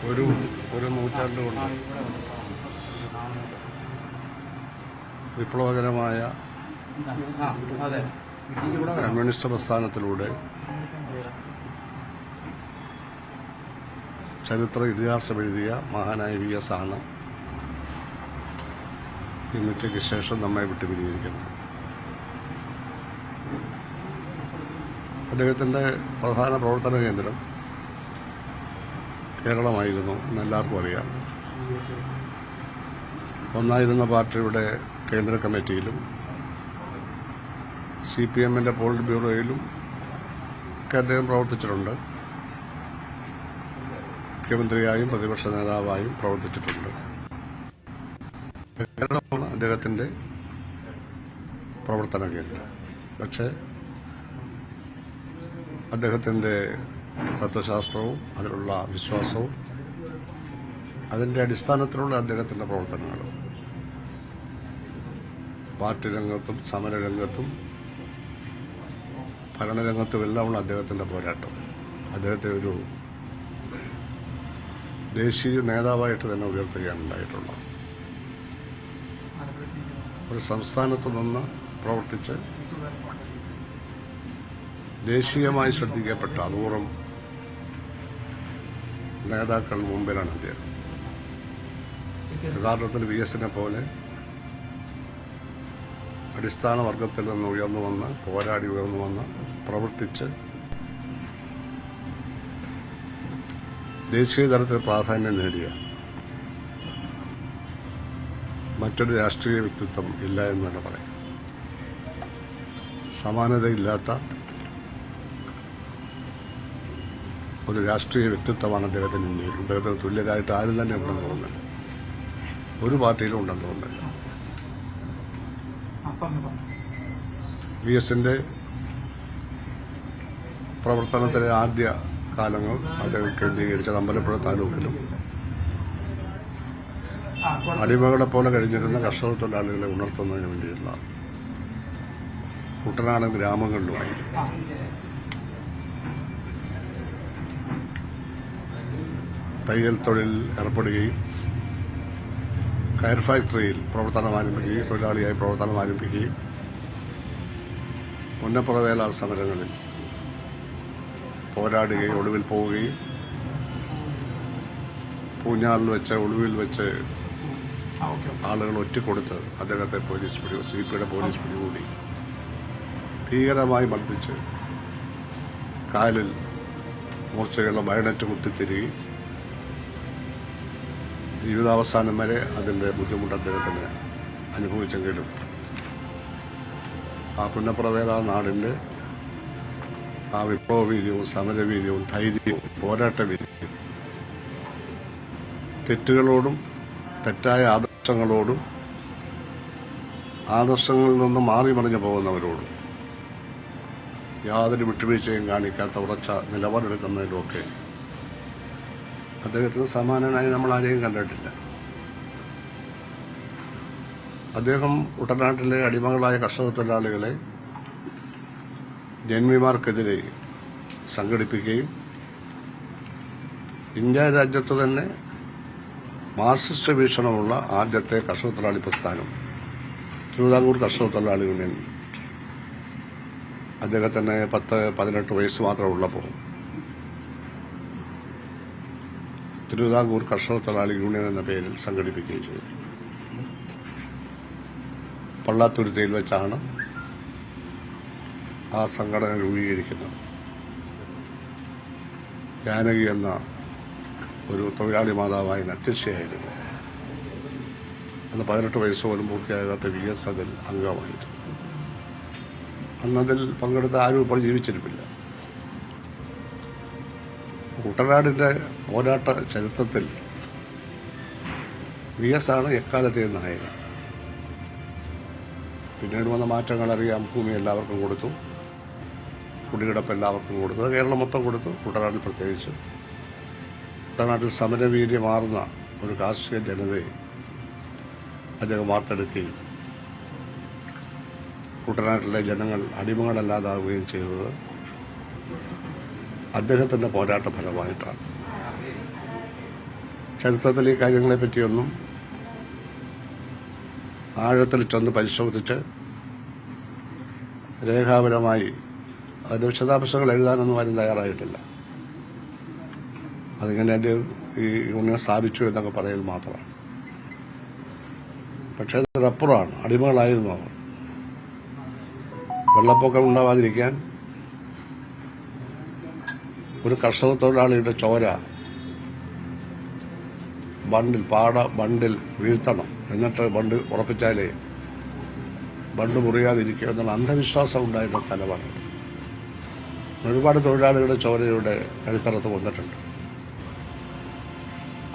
ഒരു നൂറ്റാണ്ട് കൊണ്ട് വിപ്ലവകരമായ കമ്മ്യൂണിസ്റ്റ് പ്രസ്ഥാനത്തിലൂടെ ചരിത്ര ഇതിഹാസം എഴുതിയ മഹാനായ VS ആണ് ഇന്നത്തേക്ക് ശേഷം നമ്മെ വിട്ടുപിരിഞ്ഞിരിക്കുന്നത്. അദ്ദേഹത്തിൻ്റെ പ്രധാന പ്രവർത്തന കേന്ദ്രം കേരളമായിരുന്നു എന്നെല്ലാവർക്കും അറിയാം. ഒന്നായിരുന്ന പാർട്ടിയുടെ കേന്ദ്ര കമ്മിറ്റിയിലും CPM-ന്റെ പോളിറ്റ് ബ്യൂറോയിലും ഒക്കെ അദ്ദേഹം പ്രവർത്തിച്ചിട്ടുണ്ട്. മുഖ്യമന്ത്രിയായും പ്രതിപക്ഷ നേതാവായും പ്രവർത്തിച്ചിട്ടുണ്ട്. കേരളമാണ് അദ്ദേഹത്തിൻ്റെ പ്രവർത്തന കേന്ദ്രം. പക്ഷേ അദ്ദേഹത്തിൻ്റെ തത്വശാസ്ത്രവും അതിലുള്ള വിശ്വാസവും അതിൻ്റെ അടിസ്ഥാനത്തിലുള്ള അദ്ദേഹത്തിൻ്റെ പ്രവർത്തനങ്ങളും പാർട്ടി രംഗത്തും സമരരംഗത്തും ഭരണരംഗത്തുമെല്ലാമുള്ള അദ്ദേഹത്തിൻ്റെ പോരാട്ടം അദ്ദേഹത്തെ ഒരു ദേശീയ നേതാവായിട്ട് തന്നെ ഉയർത്തുകയാണ് ഉണ്ടായിട്ടുള്ളത്. ഒരു സംസ്ഥാനത്ത് നിന്ന് പ്രവർത്തിച്ച് ദേശീയമായി ശ്രദ്ധിക്കപ്പെട്ട അപൂർവം നേതാക്കൾ മുമ്പിലാണ് അദ്ദേഹം. യഥാർത്ഥത്തിൽ VS-നെ പോലെ അടിസ്ഥാന വർഗത്തിൽ നിന്ന് ഉയർന്നു വന്ന് പോരാടി ഉയർന്നു വന്ന് പ്രവർത്തിച്ച് ദേശീയ തലത്തിൽ പ്രാധാന്യം നേടിയ മറ്റൊരു രാഷ്ട്രീയ വ്യക്തിത്വം ഇല്ല എന്ന് തന്നെ പറയാം. സമാനതയില്ലാത്ത ഒരു രാഷ്ട്രീയ വ്യക്തിത്വമാണ് അദ്ദേഹത്തിന് ഇന്ത്യയിൽ. അദ്ദേഹത്തിന് തുല്യരായിട്ട് ആരും തന്നെ ഉണ്ടെന്ന് തോന്നുന്നില്ല. ഒരു പാർട്ടിയിലും ഉണ്ടെന്ന് തോന്നുന്നില്ല. VS-ന്റെ പ്രവർത്തനത്തിലെ ആദ്യ കാലങ്ങൾ അദ്ദേഹം കേന്ദ്രീകരിച്ച അമ്പലപ്പുഴ താലൂക്കിലും അടിമകളെ പോലെ കഴിഞ്ഞിരുന്ന കർഷക തൊഴിലാളികളെ ഉണർത്തുന്നതിന് വേണ്ടിയുള്ള കുട്ടനാടൻ ഗ്രാമങ്ങളിലുമായിരുന്നു. തയ്യൽ തൊഴിൽ ഏർപ്പെടുകയും കയർ ഫാക്ടറിയിൽ പ്രവർത്തനം ആരംഭിക്കുകയും തൊഴിലാളിയായി പ്രവർത്തനം ആരംഭിക്കുകയും പുന്നപ്രവേല സമരങ്ങളിൽ പോരാടുകയും ഒടുവിൽ പോവുകയും പൂഞ്ഞാറിൽ വെച്ച് ഒടുവിൽ വെച്ച് ആളുകൾ ഒറ്റിക്കൊടുത്ത് അദ്ദേഹത്തെ CP-യുടെ പോലീസ് പിടികൂടി ഭീകരമായി മർദ്ദിച്ച് കാലിൽ മൂർച്ചയുള്ള ബയണറ്റ് കുത്തിത്തിരികി ജീവിതാവസാനം വരെ അതിൻ്റെ ബുദ്ധിമുട്ട് അദ്ദേഹത്തിന് അനുഭവിച്ചെങ്കിലും ആ പുന്നപ്രവേല നാടിൻ്റെ ആ വിപ്ലവവീര്യവും സമരവീര്യവും ധൈര്യവും പോരാട്ടവീര്യവും തെറ്റുകളോടും തെറ്റായ ആദർശങ്ങളോടും ആദർശങ്ങളിൽ നിന്ന് മാറി മറിഞ്ഞു പോകുന്നവരോടും യാതൊരു വിട്ടുവീഴ്ചയും കാണിക്കാത്ത ഉറച്ച നിലപാടെടുക്കുന്നതിലുമൊക്കെ അദ്ദേഹത്തിന് സമാനനായി നമ്മൾ ആരെയും കണ്ടിട്ടില്ല. അദ്ദേഹം കുട്ടനാട്ടിലെ അടിമകളായ കർഷക തൊഴിലാളികളെ ജന്മിമാർക്കെതിരെ സംഘടിപ്പിക്കുകയും ഇന്ത്യ രാജ്യത്ത് തന്നെ മാർക്സിസ്റ്റ് വീക്ഷണമുള്ള ആദ്യത്തെ കർഷക തൊഴിലാളി പ്രസ്ഥാനം തിരുവിതാംകൂർ കർഷക തൊഴിലാളി യൂണിയൻ അദ്ദേഹത്തിന് 10-18 വയസ്സ് മാത്രമുള്ളപ്പോൾ തിരുവിതാംകൂർ കർഷക തൊഴിലാളി യൂണിയൻ എന്ന പേരിൽ സംഘടിപ്പിക്കുകയും ചെയ്തു. പള്ളാത്തുരുത്തിയിൽ വെച്ചാണ് ആ സംഘടന രൂപീകരിക്കുന്നത്. ജാനകി എന്ന ഒരു തൊഴിലാളി മാതാവായി അധ്യക്ഷയായിരുന്നു. അന്ന് 18 വയസ്സ് പോലും പൂർത്തിയാകാത്ത VS അതിൽ അംഗമായിരുന്നു. അന്നതിൽ പങ്കെടുത്ത ആരും ഇപ്പോൾ ജീവിച്ചിരിപ്പില്ല. കുട്ടനാടിൻ്റെ പോരാട്ട ചരിത്രത്തിൽ VS ആണ് എക്കാലത്തെയും നായകൻ. പിന്നീട് വന്ന മാറ്റങ്ങൾ അറിയാം. ഭൂമി എല്ലാവർക്കും കൊടുത്തു, കുടികിടപ്പ് എല്ലാവർക്കും കൊടുത്തു, കേരളം മൊത്തം കൊടുത്തു. കുട്ടനാട്ടിൽ പ്രത്യേകിച്ച് കുട്ടനാട്ടിൽ സമരവീര്യമാർന്ന ഒരു കാർഷിക ജനതയെ അദ്ദേഹം വാർത്തെടുക്കുകയും കുട്ടനാട്ടിലെ ജനങ്ങൾ അടിമകളല്ലാതാവുകയും ചെയ്തത് അദ്ദേഹത്തിൻ്റെ പോരാട്ട ഫലമായിട്ടാണ്. ചരിത്രത്തിൽ ഈ കാര്യങ്ങളെപ്പറ്റിയൊന്നും ആഴത്തിൽ ചെന്ന് പരിശോധിച്ച് രേഖാപരമായി അതിൻ്റെ വിശദാംശങ്ങൾ എഴുതാനൊന്നും ആരും തയ്യാറായിട്ടില്ല. അതിങ്ങനെ എൻ്റെ ഈ യൂണിയൻ സ്ഥാപിച്ചു എന്നൊക്കെ പറയൽ മാത്രമാണ്. പക്ഷേ അതിനപ്പുറമാണ്. അടിമകളായിരുന്നു അവർ. വെള്ളപ്പൊക്കം ഉണ്ടാവാതിരിക്കാൻ ഒരു കർഷക തൊഴിലാളിയുടെ ചോര ബണ്ടിൽ വീഴ്ത്തണം, എന്നിട്ട് ബണ്ട് ഉറപ്പിച്ചാലേ ബണ്ട് മുറിയാതിരിക്കുക എന്നുള്ള അന്ധവിശ്വാസം ഉണ്ടായിരുന്ന സ്ഥലമാണ്. ഒരുപാട് തൊഴിലാളികളുടെ ചോരയുടെ അടിത്തറത്ത് വന്നിട്ടുണ്ട്.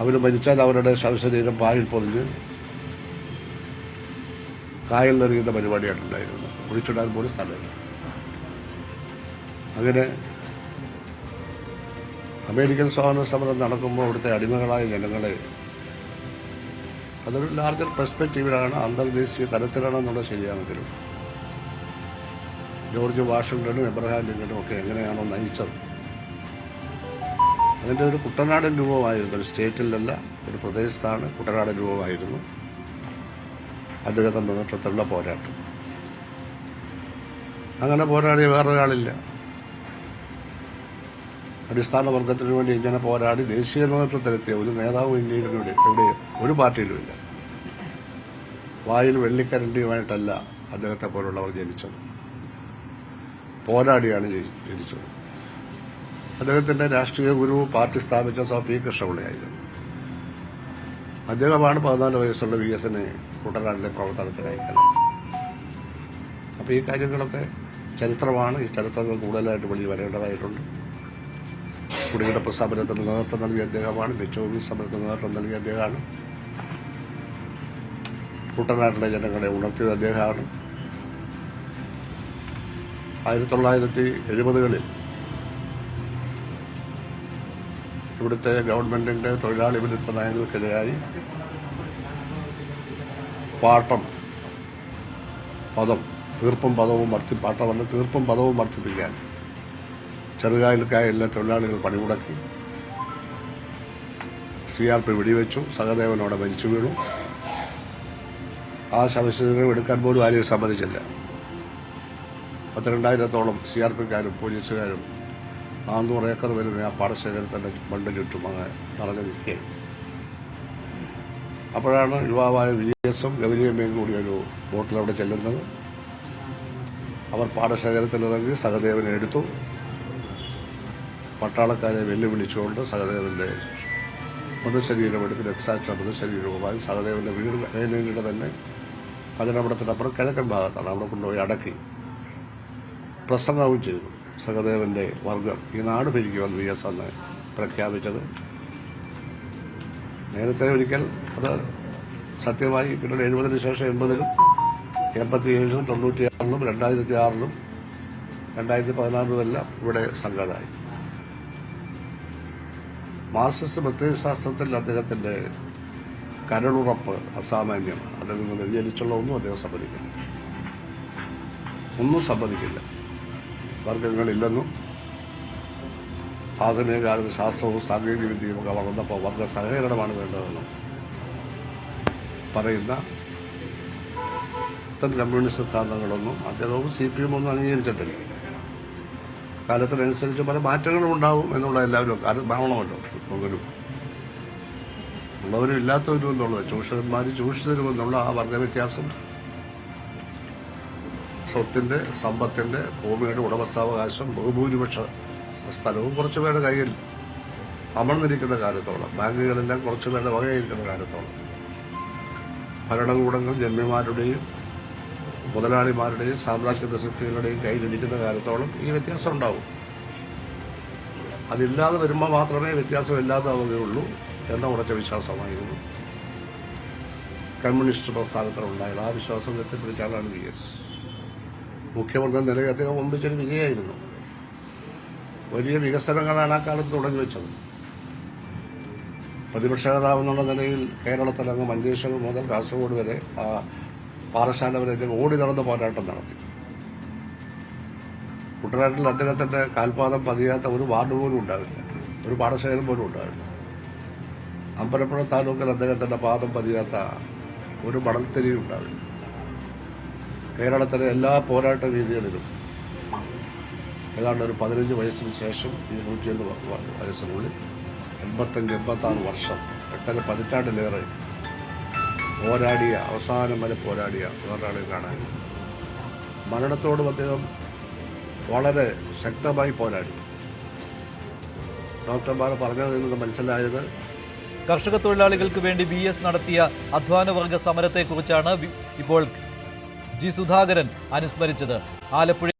അവർ മരിച്ചാൽ അവരുടെ ശവശരീരം പാലിൽ പൊതിഞ്ഞ് കായലിലെറിയുന്ന പരിപാടിയായിട്ടുണ്ടായിരുന്നു. കുഴിച്ചിടാൻ പോലും സ്ഥലമില്ല. അങ്ങനെ അമേരിക്കൻ സ്വാതന്ത്ര്യ സമരം നടക്കുമ്പോൾ അവിടുത്തെ അടിമകളായ ജനങ്ങളെ അതൊരു ലാർജർ പെർസ്പെക്റ്റീവിലാണ്, അന്തർദേശീയ തലത്തിലാണെന്നുള്ളത് ശരിയാണെങ്കിലും ജോർജ് വാഷിംഗ്ടണും എബ്രഹാം ലിങ്കണും ഒക്കെ എങ്ങനെയാണോ നയിച്ചത് അതിൻ്റെ ഒരു കുട്ടനാടൻ രൂപമായിരുന്നു. ഒരു സ്റ്റേറ്റിലല്ല, ഒരു പ്രദേശത്താണ് കുട്ടനാടൻ രൂപമായിരുന്നു അദ്ദേഹത്തെ നേതൃത്വത്തിലുള്ള പോരാട്ടം. അങ്ങനെ പോരാടിയ വേറൊരാളില്ല. അടിസ്ഥാന വർഗത്തിന് വേണ്ടി ഇങ്ങനെ പോരാടി ദേശീയ നേതൃത്വത്തിലെത്തിയ ഒരു നേതാവും ഇന്ത്യയിൽ എവിടെയും ഒരു പാർട്ടിയിലുമില്ല. വായിൽ വെള്ളിക്കരണ്ടിയുമായിട്ടല്ല അദ്ദേഹത്തെ പോലുള്ളവർ ജനിച്ചത്, പോരാടിയാണ് ജനിച്ചത്. അദ്ദേഹത്തിന്റെ രാഷ്ട്രീയ ഗുരു പാർട്ടി സ്ഥാപിച്ച പി കൃഷ്ണപിള്ളയായിരുന്നു. അദ്ദേഹമാണ് 14 വയസ്സുള്ള VS-നെ കുട്ടനാട്ടിലെ പ്രവർത്തനത്തിനയക്കണം. അപ്പോൾ ഈ കാര്യങ്ങളൊക്കെ ചരിത്രമാണ്. ഈ ചരിത്രങ്ങൾ കൂടുതലായിട്ട് വെളി വരേണ്ടതായിട്ടുണ്ട്. കുടികിടപ്പ് സമരത്തിന് നേതൃത്വം നൽകിയ അദ്ദേഹമാണ്. പെച്ചോവി സമരത്തിന് നേതൃത്വം നൽകിയ അദ്ദേഹമാണ്. കുട്ടനാട്ടിലെ ജനങ്ങളെ ഉണർത്തിയത് അദ്ദേഹമാണ്. 1970-കളിൽ ഇവിടുത്തെ ഗവൺമെന്റിന്റെ തൊഴിലാളി വിരുദ്ധ നയങ്ങൾക്കെതിരായി തീർപ്പും പദവും വർദ്ധിപ്പിക്കാൻ ചെറുകായലിലെ തൊഴിലാളികൾ പണിമുടക്കി. CRP വെടിവെച്ചു. സഹദേവനോടെ മരിച്ചു വീണു. ആ ശവശരീരം എടുക്കാൻ പോലും ആരെയും സമ്മതിച്ചില്ല. 12,000-ഓളം CRP-ക്കാരും പോലീസുകാരും 400 ഏക്കർ വരുന്ന ആ പാടശേഖരത്തിൻ്റെ മണ്ണ് ചുറ്റും അങ്ങനെ നിറഞ്ഞു നിൽക്കുകയും അപ്പോഴാണ് യുവാവായ VS-ഉം ഗൗരിയമ്മയും കൂടി ഒരു ബോട്ടിലവിടെ ചെല്ലുന്നത്. അവർ പാടശേഖരത്തിലിറങ്ങി സഹദേവനെ എടുത്തു. പട്ടാളക്കാരെ വെല്ലുവിളിച്ചുകൊണ്ട് സഹദേവന്റെ മൃതശരീരം എടുത്ത് രക്താക്ഷ മൃതശരീരവുമായി സഹദേവന്റെ വീട് വേനലിയുടെ തന്നെ കജനപടത്തിനപ്പുറം കിഴക്കൻ ഭാഗത്താണ്. അവിടെ കൊണ്ടുപോയി അടക്കി പ്രസംഗവും ചെയ്തു. സഹദേവന്റെ വർഗം ഈ നാട് ഭരിക്കുവാൻ VS അന്ന് പ്രഖ്യാപിച്ചത്. നേരത്തെ ഒരിക്കൽ അത് സത്യമായി പിന്നീട് 70-ന് ശേഷം 80-ലും 87-ലും 96-ലും 2006-ലും 2014-ലും എല്ലാം ഇവിടെ സംഘാതമായി. മാർക്സിസ്റ്റ് പ്രത്യയശാസ്ത്രത്തിൽ അദ്ദേഹത്തിന്റെ കരളുറപ്പ് അസാമാന്യമാണ്. അതിൽ നിന്ന് വ്യതിചലിച്ചുള്ള ഒന്നും അദ്ദേഹം സമ്മതിക്കില്ല. വർഗങ്ങളില്ലെന്നും ആധുനിക കാലത്ത് ശാസ്ത്രവും സാങ്കേതിക വിദ്യയും ഒക്കെ വളർന്നപ്പോൾ വർഗ സഹകരണമാണ് വേണ്ടതെന്നും പറയുന്ന കമ്മ്യൂണിസ്റ്റ് സിദ്ധാന്തങ്ങളൊന്നും അദ്ദേഹവും CPM ഒന്നും അംഗീകരിച്ചിട്ടില്ല. കാലത്തിനനുസരിച്ച് പല മാറ്റങ്ങളും ഉണ്ടാവും എന്നുള്ള എല്ലാവരും കാണണമല്ലോ. ഉള്ളവരും ഇല്ലാത്തവരും എന്നുള്ളത്, ചൂഷകന്മാർ ചൂഷിതരുമെന്നുള്ള ആ വർഗവ്യത്യാസം സ്വത്തിന്റെ, സമ്പത്തിന്റെ, ഭൂമിയുടെ ഉടമസ്ഥാവകാശം ബഹുഭൂരിപക്ഷ സ്ഥലവും കുറച്ചുപേരുടെ കയ്യിൽ അമർന്നിരിക്കുന്ന കാലത്തോളം, ബാങ്കുകളെല്ലാം കുറച്ചുപേരുടെ വകയിരിക്കുന്ന കാലത്തോളം, ഭരണകൂടങ്ങൾ ജന്മിമാരുടെയും മുതലാളിമാരുടെയും സാമ്രാജ്യ ശക്തികളുടെയും കയ്യിലിരിക്കുന്ന കാലത്തോളം ഈ വ്യത്യാസം ഉണ്ടാവും. അതില്ലാതെ വരുമ്പോൾ മാത്രമേ വ്യത്യാസം ഇല്ലാതാവുകയുള്ളൂ എന്ന ഉറച്ച വിശ്വാസമായിരുന്നു കമ്മ്യൂണിസ്റ്റ് പ്രസ്ഥാനത്തിലുണ്ടായത്. ആ വിശ്വാസം എത്തിപ്പിടിച്ചാലാണ് VS. മുഖ്യമന്ത്രി നിലയിൽ അദ്ദേഹം ഒന്നിച്ചൊരു വിജയമായിരുന്നു. വലിയ വികസനങ്ങളാണ് ആ കാലത്ത് തുടങ്ങി വെച്ചത്. പ്രതിപക്ഷ നേതാവെന്നുള്ള നിലയിൽ കേരളത്തിലങ്ങ് മഞ്ചേശ്വരം മുതൽ കാസർഗോഡ് വരെ ആ പാറശാല വരെ ഓടി നടന്ന് പോരാട്ടം നടത്തി. കുട്ടനാട്ടിൽ അദ്ദേഹത്തിന്റെ കാൽപാദം പതിയാത്ത ഒരു വാർഡ് പോലും ഉണ്ടാവില്ല, ഒരു പാടശേഖരം പോലും ഉണ്ടാവില്ല. അമ്പലപ്പുഴ താലൂക്കിൽ അദ്ദേഹത്തിൻ്റെ പാദം പതിയാത്ത ഒരു മണൽത്തരിയും ഉണ്ടാവില്ല. കേരളത്തിലെ എല്ലാ പോരാട്ട രീതികളിലും ഏതാണ്ട് ഒരു 15 വയസ്സിന് ശേഷം ഈ 101 വയസ്സിനുള്ളിൽ 85-86 വർഷം 8 പതിറ്റാണ്ടിലേറെ പോരാടിയ, അവസാനം വരെ പോരാടിയ വേറൊരാളെ കാണാൻ. മരണത്തോടും അദ്ദേഹം വളരെ ശക്തമായി പോരാടി. ഡോക്ടർമാർ പറഞ്ഞതിൽ നിന്ന് മനസ്സിലായത് കർഷക തൊഴിലാളികൾക്ക് വേണ്ടി VS നടത്തിയ അധ്വാനവർഗ സമരത്തെക്കുറിച്ചാണ് ഇപ്പോൾ ജി സുധാകരൻ അനുസ്മരിച്ചത്. ആലപ്പുഴ